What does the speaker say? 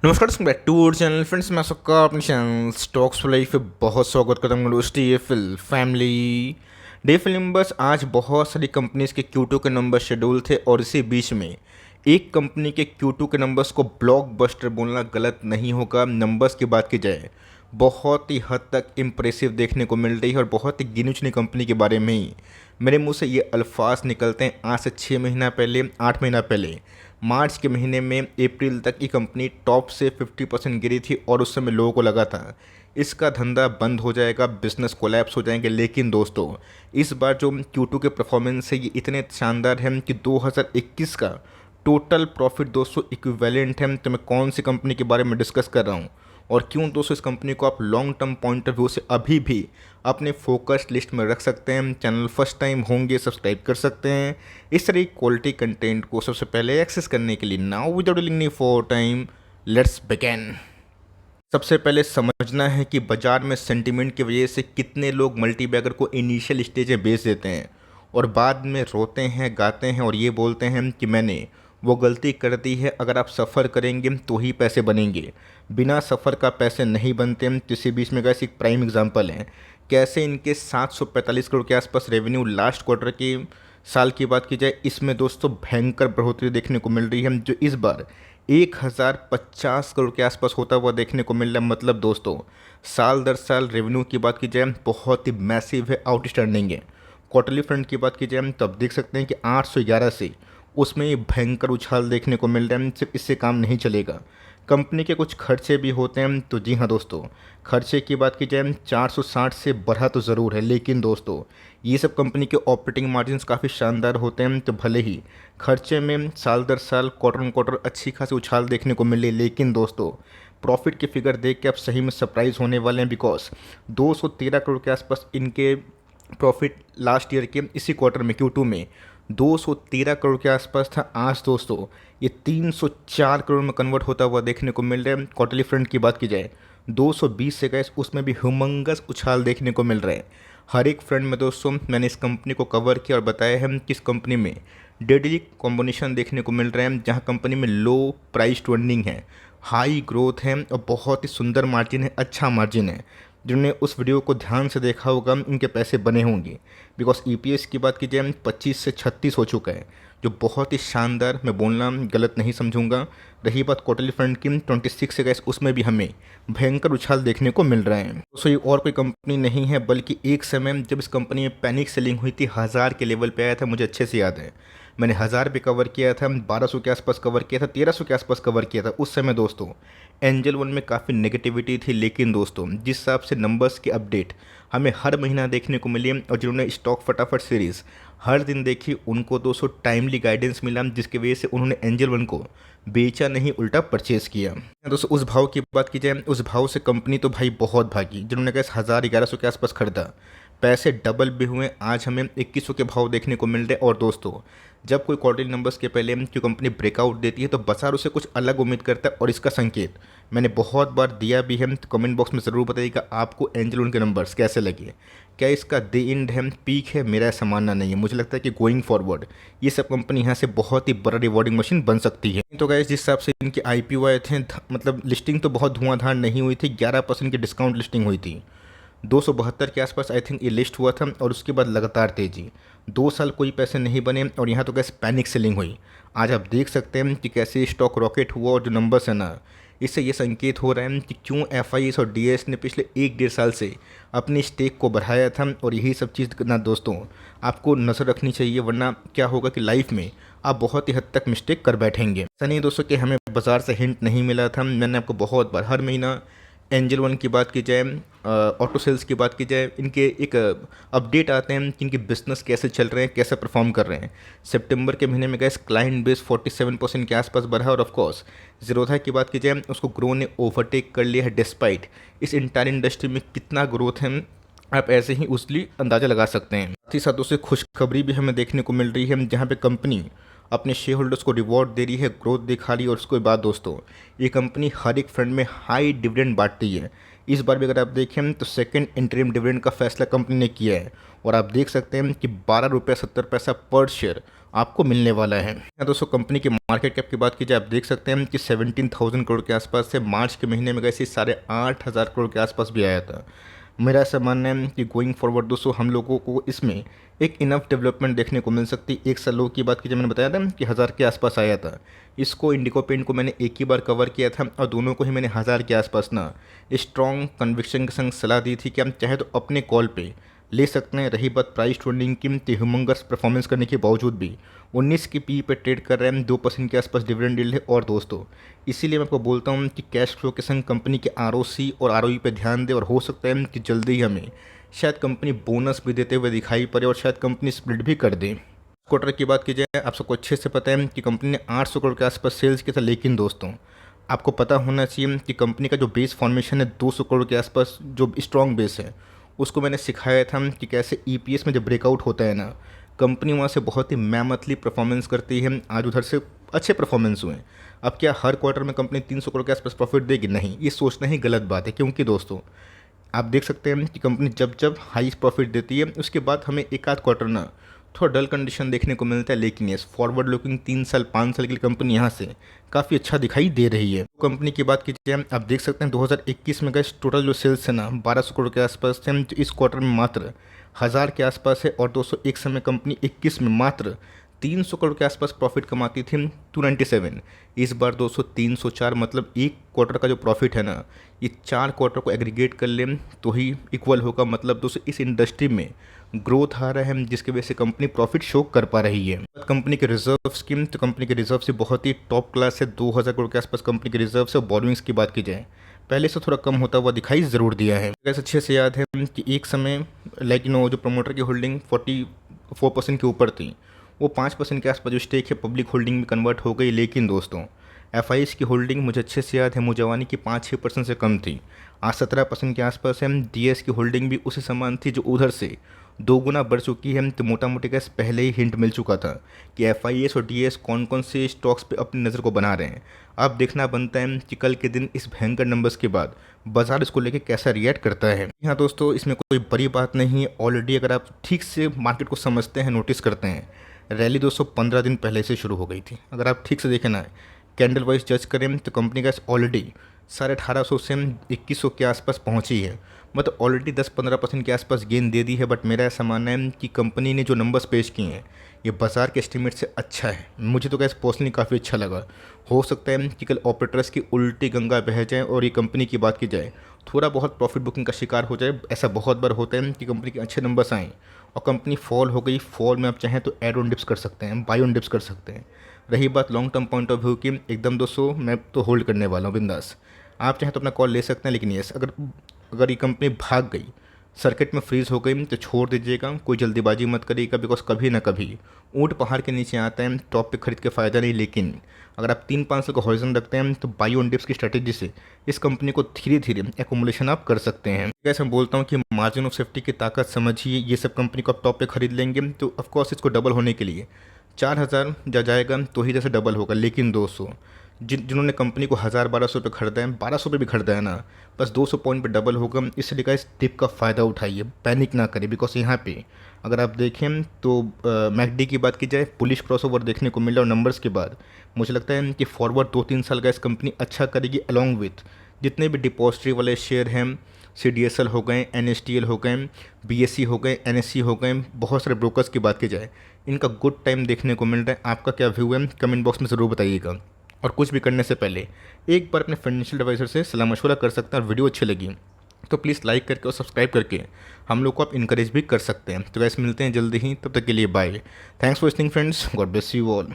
नमस्कार दोस्तों, back to our channel friends. मैं सबका अपने चैनल स्टॉक्स फॉर लाइफ पे बहुत स्वागत करता हूँ दोस्तों। ये fill family day fill numbers आज बहुत सारी कंपनीज के Q2 के नंबर शेड्यूल थे और इसी बीच में एक कंपनी के Q2 के नंबर्स को ब्लॉकबस्टर बोलना गलत नहीं होगा। नंबर्स की बात की जाए बहुत ही हद तक इम्प्रेसिव देखने को मिल रही है और बहुत ही गिनी चुनी कंपनी के बारे में ही मेरे मुंह से ये अल्फाज निकलते हैं। आज से 6 महीना पहले, 8 महीना पहले, मार्च के महीने में अप्रैल तक ये कंपनी टॉप से 50% गिरी थी और उस समय लोगों को लगा था इसका धंधा बंद हो जाएगा, बिजनेस कोलैप्स हो जाएंगे। लेकिन दोस्तों, इस बार जो Q2 के परफॉर्मेंस है ये इतने शानदार हैं कि 2021 का टोटल प्रॉफिट दोस्तों इक्विवेलेंट है। तो मैं कौन सी कंपनी के बारे में डिस्कस कर रहा हूँ और क्यों दोस्तों इस कंपनी को आप long term point of view से अभी भी अपने फोकस लिस्ट में रख सकते हैं। चैनल फर्स्ट टाइम होंगे सब्सक्राइब कर सकते हैं इस तरह क्वालिटी कंटेंट को सबसे पहले एक्सेस करने के लिए। Now without delaying for time, let's begin. सबसे पहले समझना है कि बाजार में सेंटिमेंट की वजह से कितने लोग मल्टीबैगर को इनिशियल स्टेज में बेच देते हैं और बाद में रोते हैं, गाते हैं और ये बोलते हैं कि मैंने वो गलती कर दी है। अगर आप सफ़र करेंगे तो ही पैसे बनेंगे, बिना सफ़र का पैसे नहीं बनते। तो इसी बीच में गैस एक प्राइम एग्जांपल है कैसे इनके 745 करोड़ के आसपास रेवेन्यू लास्ट क्वार्टर की साल की बात की जाए, इसमें दोस्तों भयंकर बढ़ोतरी देखने को मिल रही है जो इस बार 1050 करोड़ के आसपास होता हुआ देखने को मिल रहा है। मतलब दोस्तों, साल दर साल रेवेन्यू की बात की जाए बहुत ही मैसिव है, आउटस्टैंडिंग है। क्वार्टरली फ्रंट की बात की जाए तो आप देख सकते हैं कि 811 से उसमें ये भयंकर उछाल देखने को मिल रहा है। सिर्फ इससे काम नहीं चलेगा, कंपनी के कुछ खर्चे भी होते हैं। तो जी हाँ दोस्तों, खर्चे की बात की जाए 460 से बढ़ा तो ज़रूर है, लेकिन दोस्तों ये सब कंपनी के ऑपरेटिंग मार्जिन्स काफ़ी शानदार होते हैं। तो भले ही खर्चे में साल दर साल क्वार्टर ऑन क्वार्टर अच्छी खासी उछाल देखने को मिले, लेकिन दोस्तों प्रॉफिट की फिगर देख के आप सही में सरप्राइज होने वाले हैं। बिकॉज 213 करोड़ के आसपास इनके प्रॉफिट लास्ट ईयर के इसी क्वार्टर में Q2 में 213 करोड़ के आसपास था। आज दोस्तों ये 304 करोड़ में कन्वर्ट होता हुआ देखने को मिल रहा है। क्वार्टरली फ्रंट की बात की जाए 220 से गए, उसमें भी ह्यूमंगस उछाल देखने को मिल रहा है। हर एक फ्रंट में दोस्तों मैंने इस कंपनी को कवर किया और बताया है कि इस कंपनी में डेडली कॉम्बिनेशन देखने को मिल रहे हैं जहां कंपनी में लो प्राइस टू अर्निंग है, हाई ग्रोथ है और बहुत ही सुंदर मार्जिन है, अच्छा मार्जिन है। जिन्होंने उस वीडियो को ध्यान से देखा होगा उनके पैसे बने होंगे। बिकॉज EPS की बात की जाए 25 से 36 हो चुका है, जो बहुत ही शानदार, मैं बोलना गलत नहीं समझूंगा। रही बात क्वार्टरली फ्रंट की 26 से गैस, उसमें भी हमें भयंकर उछाल देखने को मिल रहा है। दोस्तों ये और कोई कंपनी नहीं है बल्कि एक समय जब इस कंपनी में पैनिक सेलिंग हुई थी 1000 के लेवल पे आया था, मुझे अच्छे से याद है। मैंने 1000 पे कवर किया था, 1200 के आसपास कवर किया था, 1300 के आसपास कवर किया था। उस समय दोस्तों एंजल वन में काफ़ी नेगेटिविटी थी, लेकिन दोस्तों जिस हिसाब से नंबर्स की अपडेट हमें हर महीना देखने को मिली और जिन्होंने स्टॉक फटाफट सीरीज़ हर दिन देखी उनको दोस्तों टाइमली गाइडेंस मिला, जिसकी वजह से उन्होंने एंजल वन को बेचा नहीं, उल्टा परचेज़ किया। दोस्तों उस भाव की बात की जाए, उस भाव से कंपनी तो भाई बहुत भागी। जिन्होंने कहा 1000-1100 के आसपास खरीदा, पैसे डबल भी हुए, आज हमें 2100 के भाव देखने को मिल रहे। और दोस्तों जब कोई क्वार्टरली नंबर्स के पहले जो कंपनी ब्रेकआउट देती है तो बाजार उसे कुछ अलग उम्मीद करता है और इसका संकेत मैंने बहुत बार दिया भी है। तो कमेंट बॉक्स में ज़रूर बताइएगा आपको एंजल वन के नंबर्स कैसे लगे। क्या इसका द एंड है, पीक है? मेरा ऐसा मानना नहीं है। मुझे लगता है कि गोइंग फॉरवर्ड ये सब कंपनी यहाँ से बहुत ही बड़ा रिवॉर्डिंग मशीन बन सकती है। तो गाइस जिस हिसाब से इनके IPO आए थे, मतलब लिस्टिंग तो बहुत धुआंधार नहीं हुई थी, 11% की डिस्काउंट लिस्टिंग हुई थी। 272 के आसपास आई थिंक ये लिस्ट हुआ था और उसके बाद लगातार तेजी, 2 साल कोई पैसे नहीं बने और यहाँ तो कैसे पैनिक सेलिंग हुई। आज आप देख सकते हैं कि कैसे स्टॉक रॉकेट हुआ और जो नंबर्स है ना, इससे ये संकेत हो रहा है कि क्यों FIS और DS ने पिछले 1-1.5 साल से अपनी स्टेक को बढ़ाया था। और यही सब चीज़ ना दोस्तों आपको नज़र रखनी चाहिए, वरना क्या होगा कि लाइफ में आप बहुत ही हद तक मिस्टेक कर बैठेंगे। ऐसा नहीं दोस्तों कि हमें बाजार से हिंट नहीं मिला था। मैंने आपको बहुत बार, हर महीना एंजल वन की बात की जाए, ऑटो सेल्स की बात की जाए, इनके एक अपडेट आते हैं कि इनके बिजनेस कैसे चल रहे हैं, कैसे परफॉर्म कर रहे हैं। सितंबर के महीने में गए क्लाइंट बेस 47% के आसपास बढ़ा और ऑफकोर्स जीरोधा की बात की जाए उसको ग्रो ने ओवरटेक कर लिया है। डिस्पाइट इस इंटायर इंडस्ट्री में कितना ग्रोथ है आप ऐसे ही उसली अंदाज़ा लगा सकते हैं। साथ ही साथ उससे खुशखबरी भी हमें देखने को मिल रही है जहाँ पे कंपनी अपने शेयर होल्डर्स को रिवॉर्ड दे रही है, ग्रोथ दिखा रही है। और उसके बाद दोस्तों ये कंपनी हर एक फंड में हाई डिविडेंड बांटती है। इस बार भी अगर आप देखें तो सेकंड इंटरिम डिविडेंड का फैसला कंपनी ने किया है और आप देख सकते हैं कि 12 रुपये 70 पैसा पर शेयर आपको मिलने वाला है। या दोस्तों कंपनी की मार्केट कैप की बात की जाए, आप देख सकते हैं कि 17,000 करोड़ के आसपास से मार्च के महीने में कैसे 8,500 करोड़ के आसपास भी आया था। मेरा ऐसा मानना है कि गोइंग फॉरवर्ड दोस्तों हम लोगों को इसमें एक इनफ डेवलपमेंट देखने को मिल सकती है। एक साल लो की बात की जाए, मैंने बताया था कि 1000 के आसपास आया था। इसको इंडिको पेंट को मैंने एक ही बार कवर किया था और दोनों को ही मैंने 1000 के आसपास ना स्ट्रॉन्ग कन्विक्शन के संग सलाह दी थी कि हम चाहे तो अपने कॉल पे ले सकते हैं। रही बात प्राइस ट्रेंडिंग की, ह्यूमंगस परफॉर्मेंस करने के बावजूद भी 19 की पी पे ट्रेड कर रहे हैं, 2% के आसपास डिविडेंड यील्ड है। और दोस्तों इसीलिए मैं आपको बोलता हूँ कि कैश फ्लो के संग कंपनी के आरओसी और आरओई पे ध्यान दे, और हो सकता है कि जल्दी ही हमें शायद कंपनी बोनस भी देते हुए दिखाई पड़े और शायद कंपनी स्प्लिट भी कर दे। क्वार्टर की बात की जाए, आप सबको अच्छे से पता है कि कंपनी ने 800 करोड़ के आसपास सेल्स किया था। लेकिन दोस्तों आपको पता होना चाहिए कि कंपनी का जो बेस फॉर्मेशन है 200 करोड़ के आसपास, जो स्ट्रॉन्ग बेस है, उसको मैंने सिखाया था कि कैसे ईपीएस में जब ब्रेकआउट होता है ना, कंपनी वहाँ से बहुत ही मैमथली परफॉर्मेंस करती है। आज उधर से अच्छे परफॉर्मेंस हुए। अब क्या हर क्वार्टर में कंपनी 300 करोड़ के आसपास प्रॉफिट देगी? नहीं, ये सोचना ही गलत बात है। क्योंकि दोस्तों आप देख सकते हैं कि कंपनी जब जब हाई प्रॉफिट देती है उसके बाद हमें एक आध क्वार्टर ना थोड़ा डल कंडीशन देखने को मिलता है। लेकिन ये फॉरवर्ड लुकिंग 3 साल 5 साल के लिए कंपनी यहाँ से काफ़ी अच्छा दिखाई दे रही है। कंपनी की बात कीजिए, आप देख सकते हैं 2021 में गए टोटल जो सेल्स है ना 1200 करोड़ के आसपास थे। जो इस क्वार्टर में मात्र 1000 के आसपास है। और दोस्तों एक समय कंपनी 21 में मात्र 300 करोड़ के आसपास प्रॉफिट कमाती थी, 297। इस बार दोस्तों 304, मतलब एक क्वार्टर का जो प्रॉफिट है ना, ये 4 क्वार्टर को एग्रीगेट कर लें तो ही इक्वल होगा। मतलब दोस्तों इस इंडस्ट्री में ग्रोथ आ रहा है जिसकी वजह से कंपनी प्रॉफिट शो कर पा रही है। कंपनी के रिजर्व स्कीम, तो कंपनी के रिजर्व से बहुत ही टॉप क्लास है। 2000 करोड़ के आसपास कंपनी के रिजर्व से। बोरोइंग्स की बात की जाए, पहले से थोड़ा कम होता हुआ दिखाई ज़रूर दिया है। ऐसे अच्छे से याद है कि एक समय जो प्रमोटर की होल्डिंग 44% के ऊपर थी, वो 5% के आसपास जो स्टेक है पब्लिक होल्डिंग में कन्वर्ट हो गई। लेकिन दोस्तों एफ की होल्डिंग मुझे अच्छे से याद है मुजवानी की 5-6% से कम थी, आज 17% के आसपास है। डीएस की होल्डिंग भी उसी समान थी जो उधर से 2 गुना बढ़ चुकी है। तो मोटा मोटी गैस पहले ही हिंट मिल चुका था कि एफ और डीएस कौन कौन से स्टॉक्स पे अपनी नज़र को बना रहे हैं। अब देखना बनता है कि कल के दिन इस भयंकर नंबर्स के बाद बाजार इसको लेके कैसा रिएक्ट करता है। हाँ दोस्तों इसमें कोई बड़ी बात नहीं है। ऑलरेडी अगर आप ठीक से मार्केट को समझते हैं, नोटिस करते हैं, रैली दोस्तों 15 दिन पहले से शुरू हो गई थी। अगर आप ठीक से देखें ना, कैंडल वाइज जज करें तो कंपनी का ऑलरेडी 1850 से 2100 के आसपास पहुंची है। मतलब ऑलरेडी 10-15% के आसपास गेन दे दी है। बट मेरा ऐसा मानना है कि कंपनी ने जो नंबर्स पेश किए हैं ये बाज़ार के एस्टीमेट से अच्छा है। मुझे तो गैस पर्सनली काफ़ी अच्छा लगा। हो सकता है कि कल ऑपरेटर्स की उल्टी गंगा बह जाए और ये कंपनी की बात की जाए थोड़ा बहुत प्रॉफिट बुकिंग का शिकार हो जाए। ऐसा बहुत बार होता है कि कंपनी के अच्छे नंबर्स आएँ और कंपनी फॉल हो गई। फॉल में आप चाहें तो एड ऑन डिप्स कर सकते हैं, बाय ऑन डिप्स कर सकते हैं। रही बात long term point of view की, एकदम दोस्तों मैं तो होल्ड करने वाला हूँ बिंदास। आप चाहें तो अपना कॉल ले सकते हैं। लेकिन यस अगर अगर ये कंपनी भाग गई, सर्किट में फ्रीज हो गई तो छोड़ दीजिएगा, कोई जल्दीबाजी मत करिएगा। बिकॉज कभी ना कभी ऊँट पहाड़ के नीचे आता है, टॉप पे खरीद के फ़ायदा नहीं। लेकिन अगर आप 3-5 साल का हॉरिजन रखते हैं तो बाई ऑन डिप्स की स्ट्रेटेजी से इस कंपनी को धीरे धीरे एकोमुलेशन आप कर सकते हैं। जैसे मैं बोलता हूँ कि मार्जिन ऑफ सेफ्टी की ताकत समझिए। ये सब कंपनी को आप टॉप पे खरीद लेंगे तो ऑफकोर्स इसको डबल होने के लिए 4000 जा जाएगा तो ही जैसे डबल होगा। लेकिन दोस्तों जिन्होंने कंपनी को 1000-1200 पे खरीदा है, 1200 पे भी खरीदा है ना, बस 200 पॉइंट पे डबल होगा। इसलिए इस टिप का फ़ायदा उठाइए, पैनिक ना करिए। बिकॉज यहाँ पे अगर आप देखें तो मैकडी की बात की जाए, पुलिस क्रॉसओवर देखने को मिला और नंबर्स के बाद मुझे लगता है कि फॉरवर्ड 2-3 साल का इस कंपनी अच्छा करेगी। अलॉन्ग विथ जितने भी डिपॉजिटरी वाले शेयर हैं, CDSL हो गए, NSTL हो गए, BSE हो गए, NSE हो गए, बहुत सारे ब्रोकर्स की बात की जाए, इनका गुड टाइम देखने को मिल रहा है। आपका क्या व्यू है कमेंट बॉक्स में ज़रूर बताइएगा। और कुछ भी करने से पहले एक बार अपने फाइनेंशियल एडवाइज़र से सलाह मशवरा कर सकते हैं। और वीडियो अच्छी लगी तो प्लीज़ लाइक करके और सब्सक्राइब करके हम लोग को आप इनकरेज भी कर सकते हैं। तो वैसे मिलते हैं जल्दी ही, तब तक के लिए bye. Thanks for listening friends, God bless you all.